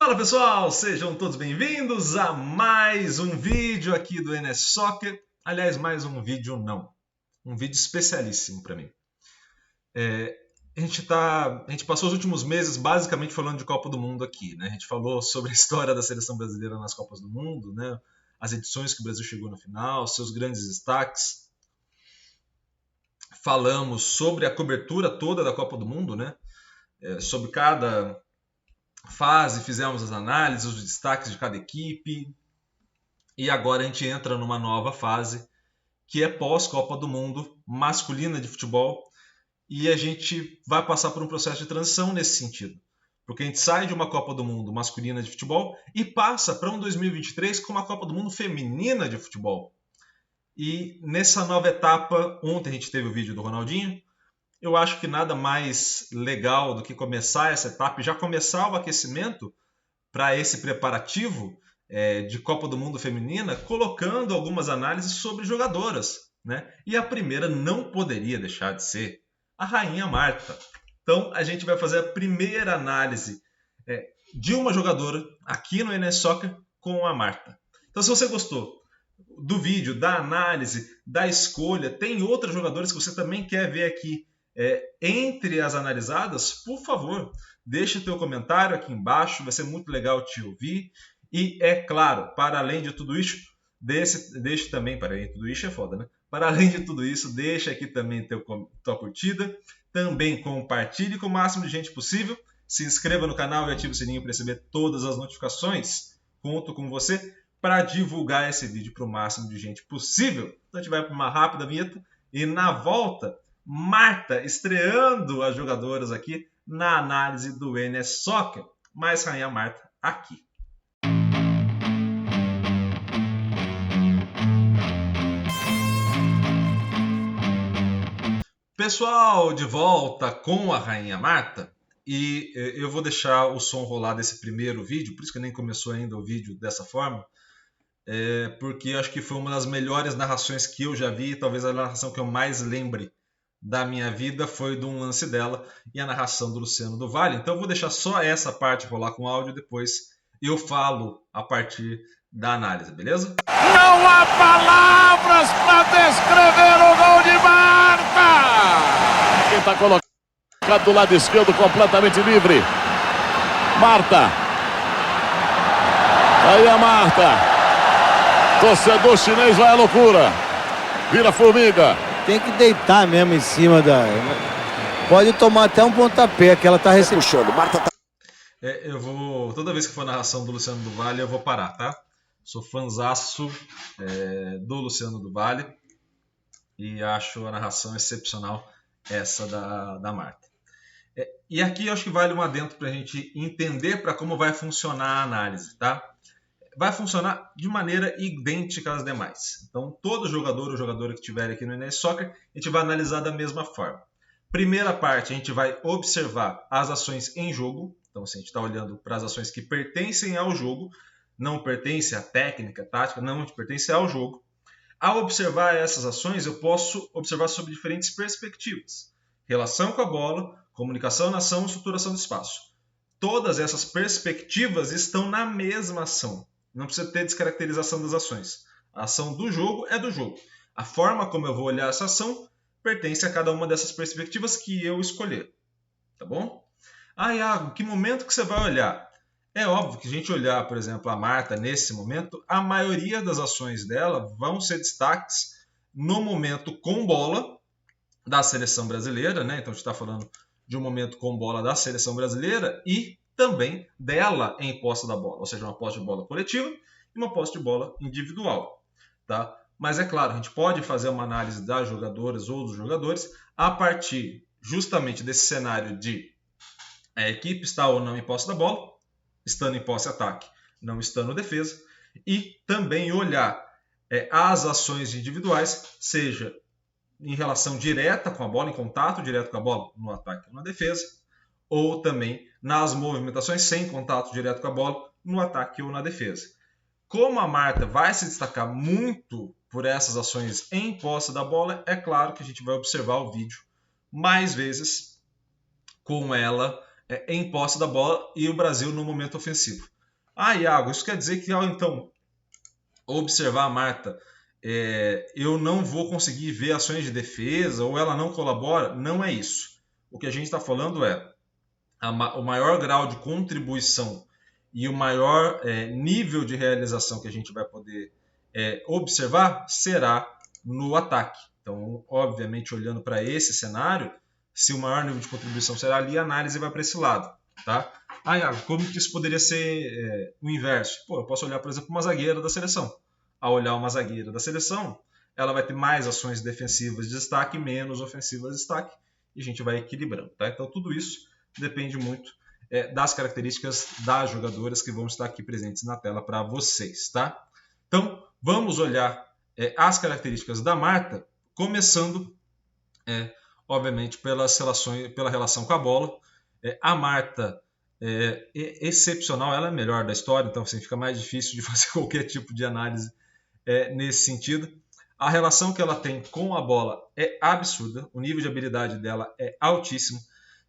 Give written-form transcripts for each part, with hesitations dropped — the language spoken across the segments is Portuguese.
Fala pessoal, sejam todos bem-vindos a mais um vídeo aqui do NS Soccer. Aliás, mais um vídeo não, um vídeo especialíssimo para mim. A gente passou os últimos meses basicamente falando de Copa do Mundo aqui, né? A gente falou sobre a história da seleção brasileira nas Copas do Mundo, né? As edições que o Brasil chegou na final, seus grandes destaques. Falamos sobre a cobertura toda da Copa do Mundo, né? Sobre cada fase, fizemos as análises, os destaques de cada equipe. E agora a gente entra numa nova fase, que é pós-Copa do Mundo, masculina de futebol. E a gente vai passar por um processo de transição nesse sentido. Porque a gente sai de uma Copa do Mundo masculina de futebol e passa para um 2023 com uma Copa do Mundo feminina de futebol. E nessa nova etapa, ontem a gente teve o vídeo do Ronaldinho, eu acho que nada mais legal do que começar essa etapa e já começar o aquecimento para esse preparativo de Copa do Mundo feminina, colocando algumas análises sobre jogadoras, né? E a primeira não poderia deixar de ser a Rainha Marta. Então a gente vai fazer a primeira análise de uma jogadora aqui no NS Soccer com a Marta. Então se você gostou do vídeo, da análise, da escolha, tem outros jogadores que você também quer ver aqui entre as analisadas, por favor, deixe o teu comentário aqui embaixo, vai ser muito legal te ouvir. E é claro, para além de tudo isso, deixe também, para além de tudo isso é foda, né? Para além de tudo isso, deixa aqui também tua curtida, também compartilhe com o máximo de gente possível, se inscreva no canal e ative o sininho para receber todas as notificações. Conto com você para divulgar esse vídeo para o máximo de gente possível. Então a gente vai para uma rápida vinheta e na volta, Marta estreando as jogadoras aqui na análise do NS Soccer, mais Rainha Marta aqui. Pessoal, de volta com a Rainha Marta, e eu vou deixar o som rolar desse primeiro vídeo, por isso que nem começou ainda o vídeo dessa forma, porque acho que foi uma das melhores narrações que eu já vi, talvez a narração que eu mais lembre da minha vida foi de um lance dela e a narração do Luciano do Vale. Então eu vou deixar só essa parte rolar com áudio, depois eu falo a partir da análise, beleza? Não há palavras para descrever o gol de Marta! Quem está colocado do lado esquerdo completamente livre. Marta. Aí a Marta. Torcedor chinês vai à loucura. Vira formiga. Tem que deitar mesmo em cima da... Pode tomar até um pontapé que ela tá recebendo. Marta tá... eu vou... Toda vez que for narração do Luciano do Vale, eu vou parar, tá? Sou fãzaço do Luciano do Vale e acho a narração excepcional, essa da Marta. E aqui eu acho que vale um adendo para a gente entender para como vai funcionar a análise, tá? Vai funcionar de maneira idêntica às demais. Então, todo jogador ou jogadora que estiver aqui no NS Soccer, a gente vai analisar da mesma forma. Primeira parte, a gente vai observar as ações em jogo. Então, assim, a gente está olhando para as ações que pertencem ao jogo, não pertence à técnica, à tática, não, a gente pertence ao jogo. Ao observar essas ações, eu posso observar sob diferentes perspectivas. Relação com a bola, comunicação na ação e estruturação do espaço. Todas essas perspectivas estão na mesma ação. Não precisa ter descaracterização das ações. A ação do jogo é do jogo. A forma como eu vou olhar essa ação pertence a cada uma dessas perspectivas que eu escolher. Tá bom? Iago, que momento que você vai olhar? É óbvio que a gente olhar, por exemplo, a Marta nesse momento, a maioria das ações dela vão ser destaques no momento com bola da seleção brasileira, né? Então a gente está falando de um momento com bola da seleção brasileira e também dela em posse da bola, ou seja, uma posse de bola coletiva e uma posse de bola individual, tá? Mas é claro, a gente pode fazer uma análise das jogadoras ou dos jogadores a partir justamente desse cenário de a equipe está ou não em posse da bola, estando em posse ataque, não estando defesa, e também olhar as ações individuais, seja em relação direta com a bola, em contato direto com a bola no ataque ou na defesa, ou também nas movimentações sem contato direto com a bola no ataque ou na defesa. Como a Marta vai se destacar muito por essas ações em posse da bola, é claro que a gente vai observar o vídeo mais vezes com ela em posse da bola e o Brasil no momento ofensivo. Iago, isso quer dizer que ao então observar a Marta, eu não vou conseguir ver ações de defesa ou ela não colabora? Não é isso. O que a gente está falando é o maior grau de contribuição e o maior nível de realização que a gente vai poder observar será no ataque. Então, obviamente, olhando para esse cenário, se o maior nível de contribuição será ali, a análise vai para esse lado. Tá? Iago, como que isso poderia ser o inverso? Eu posso olhar, por exemplo, uma zagueira da seleção. Ao olhar uma zagueira da seleção, ela vai ter mais ações defensivas de destaque, menos ofensivas de destaque, e a gente vai equilibrando. Tá? Então, tudo isso depende muito das características das jogadoras que vão estar aqui presentes na tela para vocês. Tá? Então, vamos olhar as características da Marta, começando, obviamente, pela relação com a bola. A Marta é excepcional, ela é a melhor da história, então assim, fica mais difícil de fazer qualquer tipo de análise nesse sentido. A relação que ela tem com a bola é absurda, o nível de habilidade dela é altíssimo,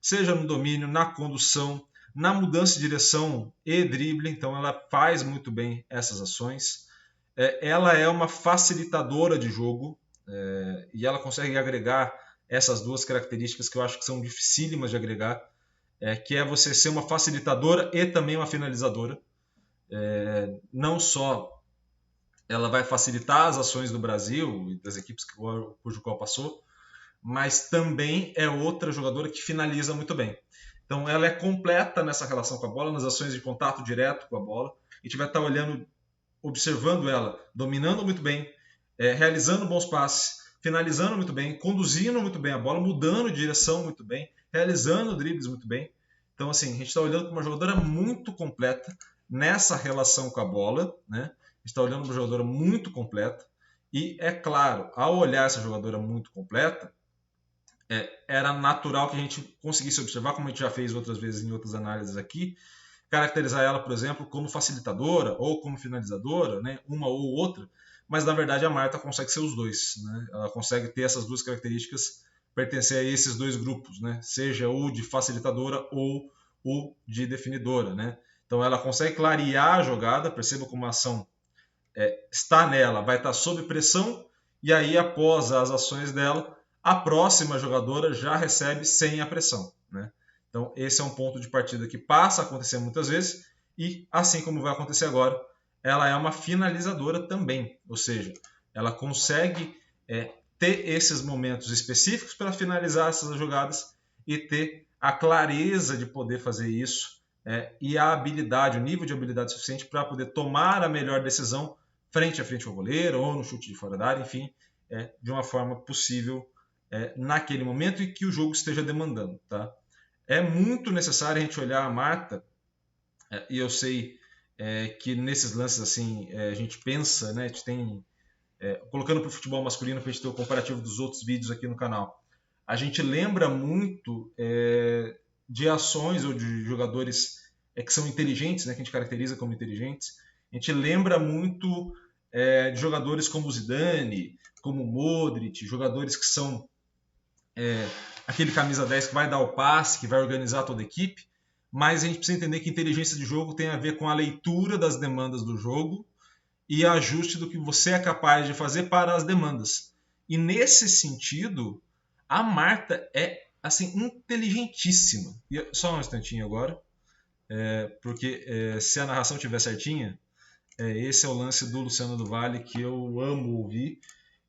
seja no domínio, na condução, na mudança de direção e drible, então ela faz muito bem essas ações. Ela é uma facilitadora de jogo e ela consegue agregar essas duas características que eu acho que são dificílimas de agregar, que é você ser uma facilitadora e também uma finalizadora. Não só ela vai facilitar as ações do Brasil e das equipes cujo qual passou, mas também é outra jogadora que finaliza muito bem. Então ela é completa nessa relação com a bola, nas ações de contato direto com a bola. A gente vai estar olhando, observando ela, dominando muito bem, realizando bons passes, finalizando muito bem, conduzindo muito bem a bola, mudando de direção muito bem, realizando dribles muito bem. Então, assim, a gente está olhando para uma jogadora muito completa nessa relação com a bola, né? A gente está olhando para uma jogadora muito completa e, é claro, ao olhar essa jogadora muito completa, era natural que a gente conseguisse observar, como a gente já fez outras vezes em outras análises aqui, caracterizar ela, por exemplo, como facilitadora ou como finalizadora, né? Uma ou outra, mas na verdade a Marta consegue ser os dois, né? Ela consegue ter essas duas características, pertencer a esses dois grupos, né? Seja o de facilitadora ou o de definidora, né? Então ela consegue clarear a jogada, perceba como a ação está nela, vai estar sob pressão, e aí após as ações dela, a próxima jogadora já recebe sem a pressão, né? Então esse é um ponto de partida que passa a acontecer muitas vezes, e assim como vai acontecer agora, ela é uma finalizadora também, ou seja, ela consegue ter esses momentos específicos para finalizar essas jogadas e ter a clareza de poder fazer isso e a habilidade, o nível de habilidade suficiente para poder tomar a melhor decisão frente a frente ao goleiro ou no chute de fora da área, enfim, de uma forma possível naquele momento e que o jogo esteja demandando. Tá? É muito necessário a gente olhar a Marta, e eu sei que nesses lances assim a gente pensa, né, a gente tem, colocando para o futebol masculino para a gente ter o comparativo dos outros vídeos aqui no canal, a gente lembra muito de ações ou de jogadores que são inteligentes, né, que a gente caracteriza como inteligentes. A gente lembra muito de jogadores como o Zidane, como o Modric, jogadores que são aquele camisa 10 que vai dar o passe, que vai organizar toda a equipe, mas a gente precisa entender que inteligência de jogo tem a ver com a leitura das demandas do jogo e ajuste do que você é capaz de fazer para as demandas. E nesse sentido, a Marta é assim inteligentíssima. E só um instantinho agora, porque se a narração estiver certinha, esse é o lance do Luciano do Valle que eu amo ouvir,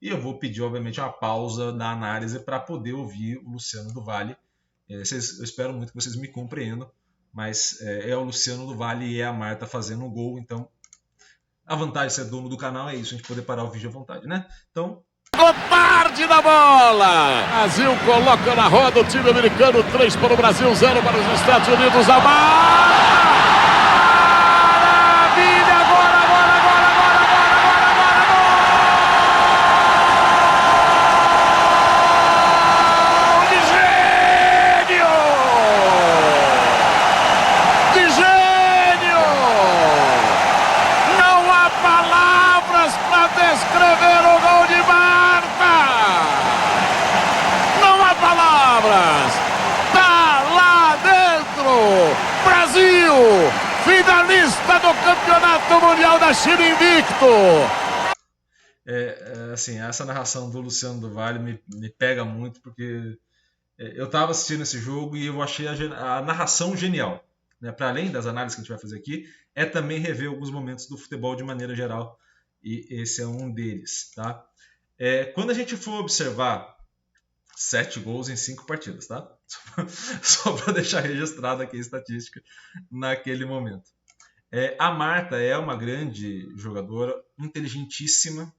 e eu vou pedir obviamente uma pausa da análise para poder ouvir o Luciano do Valle. Eu espero muito que vocês me compreendam, mas é o Luciano do Valle e é a Marta fazendo um gol, então a vantagem de ser dono do canal é isso, a gente poder parar o vídeo à vontade, né? Então, tarde da bola! Brasil coloca na roda o time americano, 3 para o Brasil, 0 para os Estados Unidos. A maravilha! Agora! De gênio! De gênio! Não há palavras para descrever o gol de Marta! Não há palavras! Tá lá dentro! finalista do Campeonato Mundial da China invicto. Assim, essa narração do Luciano do Vale me pega muito, porque eu estava assistindo esse jogo e eu achei a narração genial. Né? Para além das análises que a gente vai fazer aqui, é também rever alguns momentos do futebol de maneira geral, e esse é um deles. Tá? Quando a gente for observar 7 gols em 5 partidas, tá? Só para deixar registrada aqui a estatística naquele momento. A Marta é uma grande jogadora, inteligentíssima.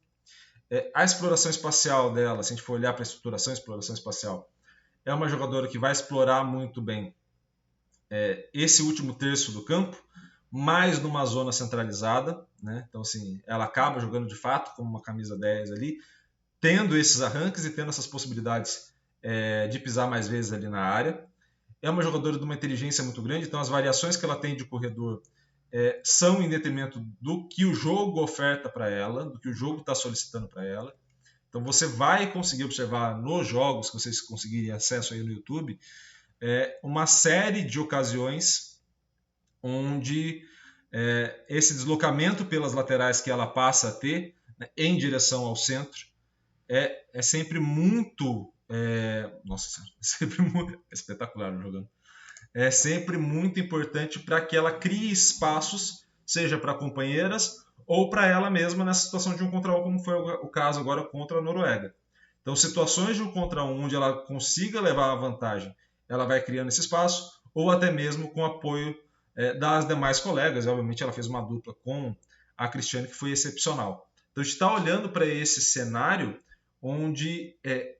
A exploração espacial dela, se a gente for olhar para a estruturação e exploração espacial, é uma jogadora que vai explorar muito bem esse último terço do campo, mais numa zona centralizada, né? Então, assim, ela acaba jogando de fato como uma camisa 10 ali, tendo esses arranques e tendo essas possibilidades de pisar mais vezes ali na área. É uma jogadora de uma inteligência muito grande, então as variações que ela tem de corredor são em detrimento do que o jogo oferta para ela, do que o jogo está solicitando para ela. Então você vai conseguir observar nos jogos que vocês conseguirem acesso aí no YouTube uma série de ocasiões onde esse deslocamento pelas laterais que ela passa a ter, né, em direção ao centro é sempre muito nossa, sempre muito espetacular jogando. É sempre muito importante para que ela crie espaços, seja para companheiras ou para ela mesma nessa situação de 1 contra 1, como foi o caso agora contra a Noruega. Então, situações de 1 contra 1 onde ela consiga levar a vantagem, ela vai criando esse espaço, ou até mesmo com apoio das demais colegas. E, obviamente, ela fez uma dupla com a Cristiane que foi excepcional. Então, a gente está olhando para esse cenário onde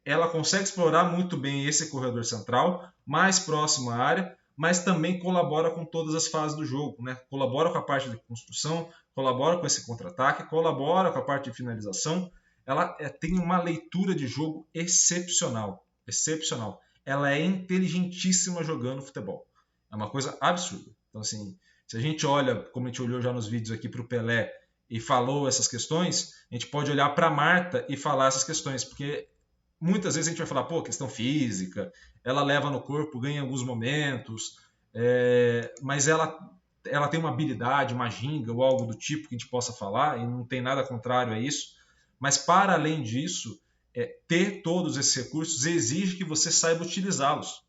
ela consegue explorar muito bem esse corredor central, mais próximo à área, mas também colabora com todas as fases do jogo, né? Colabora com a parte de construção, colabora com esse contra-ataque, colabora com a parte de finalização. Ela tem uma leitura de jogo excepcional, excepcional. Ela é inteligentíssima jogando futebol. É uma coisa absurda. Então, assim, se a gente olha, como a gente olhou já nos vídeos aqui para o Pelé e falou essas questões, a gente pode olhar para a Marta e falar essas questões, porque muitas vezes a gente vai falar, questão física, ela leva no corpo, ganha em alguns momentos, mas ela tem uma habilidade, uma ginga ou algo do tipo que a gente possa falar, e não tem nada contrário a isso, mas para além disso, ter todos esses recursos exige que você saiba utilizá-los.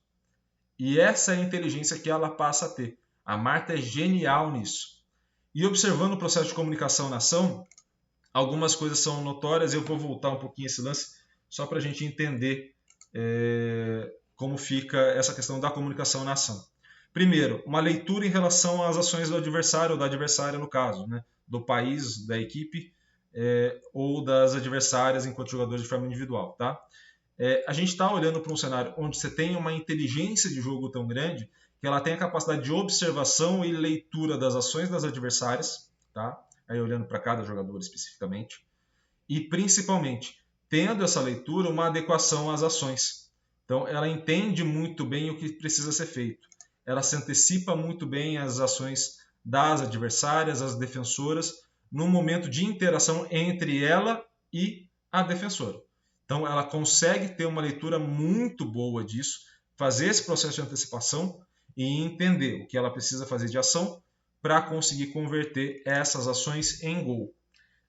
E essa é a inteligência que ela passa a ter. A Marta é genial nisso. E observando o processo de comunicação na ação, algumas coisas são notórias, eu vou voltar um pouquinho esse lance, só para a gente entender como fica essa questão da comunicação na ação. Primeiro, uma leitura em relação às ações do adversário ou da adversária, no caso, né? Do país, da equipe ou das adversárias enquanto jogadores de forma individual. Tá? A gente está olhando para um cenário onde você tem uma inteligência de jogo tão grande que ela tem a capacidade de observação e leitura das ações das adversárias, tá? Aí olhando para cada jogador especificamente, e principalmente tendo essa leitura uma adequação às ações. Então ela entende muito bem o que precisa ser feito. Ela se antecipa muito bem às ações das adversárias, as defensoras, no momento de interação entre ela e a defensora. Então ela consegue ter uma leitura muito boa disso, fazer esse processo de antecipação e entender o que ela precisa fazer de ação para conseguir converter essas ações em gol,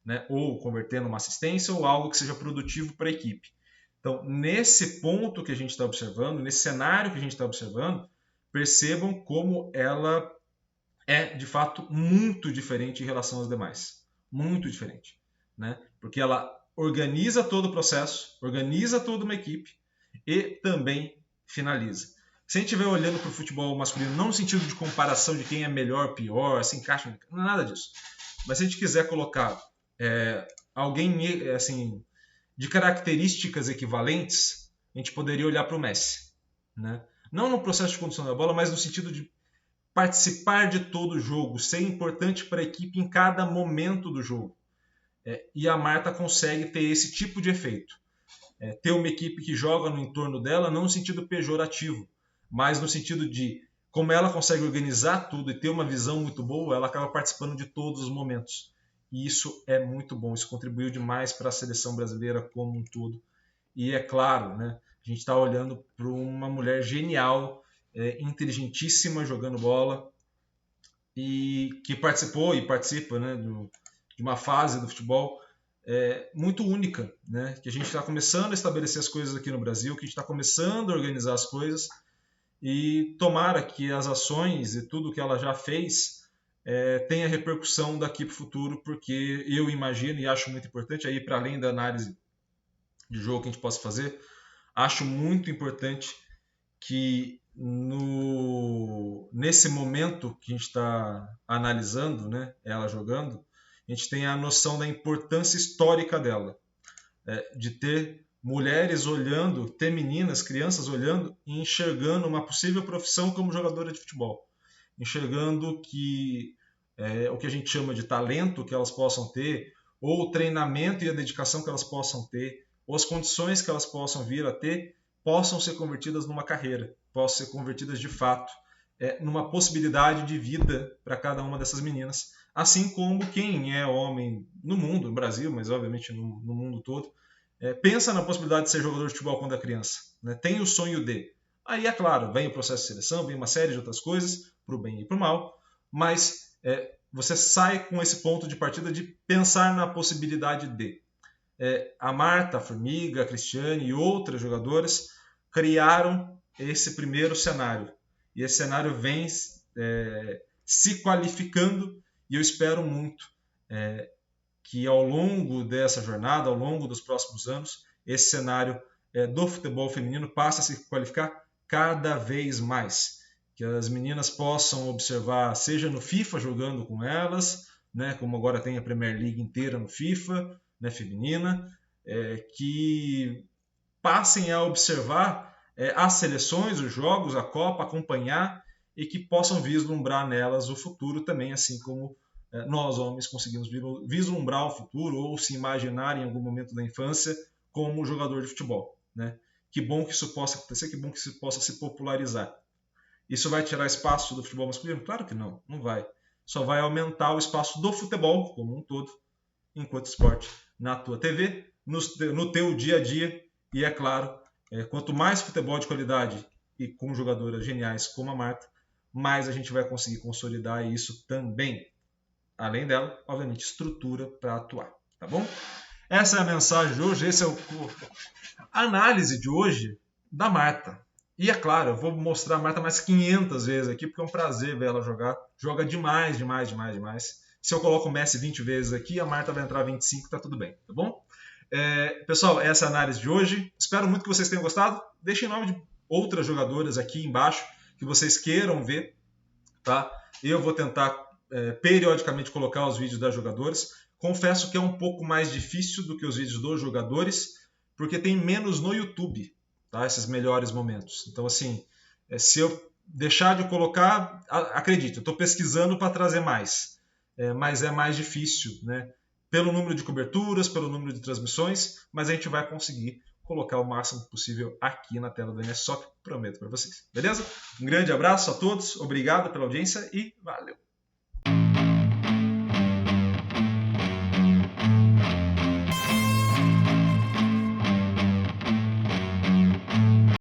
né? Ou converter numa assistência ou algo que seja produtivo para a equipe. Então, nesse ponto que a gente está observando, nesse cenário que a gente está observando, percebam como ela é, de fato, muito diferente em relação às demais. Muito diferente, né? Porque ela organiza todo o processo, organiza toda uma equipe e também finaliza. Se a gente estiver olhando para o futebol masculino, não no sentido de comparação de quem é melhor, pior, se encaixa, não é nada disso. Mas se a gente quiser colocar alguém assim, de características equivalentes, a gente poderia olhar para o Messi. Né? Não no processo de condução da bola, mas no sentido de participar de todo o jogo, ser importante para a equipe em cada momento do jogo. E a Marta consegue ter esse tipo de efeito. Ter uma equipe que joga no entorno dela, não no sentido pejorativo, mas no sentido de, como ela consegue organizar tudo e ter uma visão muito boa, ela acaba participando de todos os momentos. E isso é muito bom, isso contribuiu demais para a seleção brasileira como um todo. E é claro, né, a gente está olhando para uma mulher genial, inteligentíssima jogando bola, e que participou e participa, né, de uma fase do futebol muito única, né, que a gente está começando a estabelecer as coisas aqui no Brasil, que a gente está começando a organizar as coisas, e tomara que as ações e tudo que ela já fez tenha repercussão daqui para o futuro, porque eu imagino e acho muito importante, aí para além da análise de jogo que a gente possa fazer, acho muito importante que nesse momento que a gente está analisando, né, ela jogando, a gente tenha a noção da importância histórica dela, de ter mulheres olhando, ter meninas, crianças olhando e enxergando uma possível profissão como jogadora de futebol, enxergando que o que a gente chama de talento que elas possam ter, ou o treinamento e a dedicação que elas possam ter, ou as condições que elas possam vir a ter, possam ser convertidas numa carreira, possam ser convertidas de fato numa possibilidade de vida para cada uma dessas meninas, assim como quem é homem no mundo, no Brasil, mas obviamente no mundo todo, pensa na possibilidade de ser jogador de futebol quando é criança, né? Tem o sonho de. Aí, é claro, vem o processo de seleção, vem uma série de outras coisas, para o bem e para o mal, mas você sai com esse ponto de partida de pensar na possibilidade de. A Marta, a Formiga, a Cristiane e outras jogadoras criaram esse primeiro cenário. E esse cenário vem se qualificando, e eu espero muito que ao longo dessa jornada, ao longo dos próximos anos, esse cenário do futebol feminino passe a se qualificar cada vez mais. Que as meninas possam observar, seja no FIFA jogando com elas, né, como agora tem a Premier League inteira no FIFA, né, feminina, que passem a observar as seleções, os jogos, a Copa, acompanhar, e que possam vislumbrar nelas o futuro também, assim como nós, homens, conseguimos vislumbrar o futuro ou se imaginar em algum momento da infância como jogador de futebol, né? Que bom que isso possa acontecer, que bom que isso possa se popularizar. Isso vai tirar espaço do futebol masculino? Claro que não, não vai. Só vai aumentar o espaço do futebol como um todo, enquanto esporte, na tua TV, no teu dia a dia, e é claro, quanto mais futebol de qualidade e com jogadoras geniais como a Marta, mais a gente vai conseguir consolidar isso também. Além dela, obviamente, estrutura para atuar, tá bom? Essa é a mensagem de hoje, esse é a análise de hoje da Marta. E é claro, eu vou mostrar a Marta mais 500 vezes aqui, porque é um prazer ver ela jogar. Joga demais, demais, demais, demais. Se eu coloco o Messi 20 vezes aqui, a Marta vai entrar 25, tá tudo bem, tá bom? Pessoal, essa é a análise de hoje. Espero muito que vocês tenham gostado. Deixem o nome de outras jogadoras aqui embaixo que vocês queiram ver, tá? Eu vou tentar periodicamente colocar os vídeos das jogadoras. Confesso que é um pouco mais difícil do que os vídeos dos jogadores, porque tem menos no YouTube, tá? Esses melhores momentos. Então, assim, se eu deixar de colocar, acredito, eu estou pesquisando para trazer mais, mas é mais difícil, né? Pelo número de coberturas, pelo número de transmissões, mas a gente vai conseguir colocar o máximo possível aqui na tela do NSSOC, prometo para vocês. Beleza? Um grande abraço a todos, obrigado pela audiência e valeu!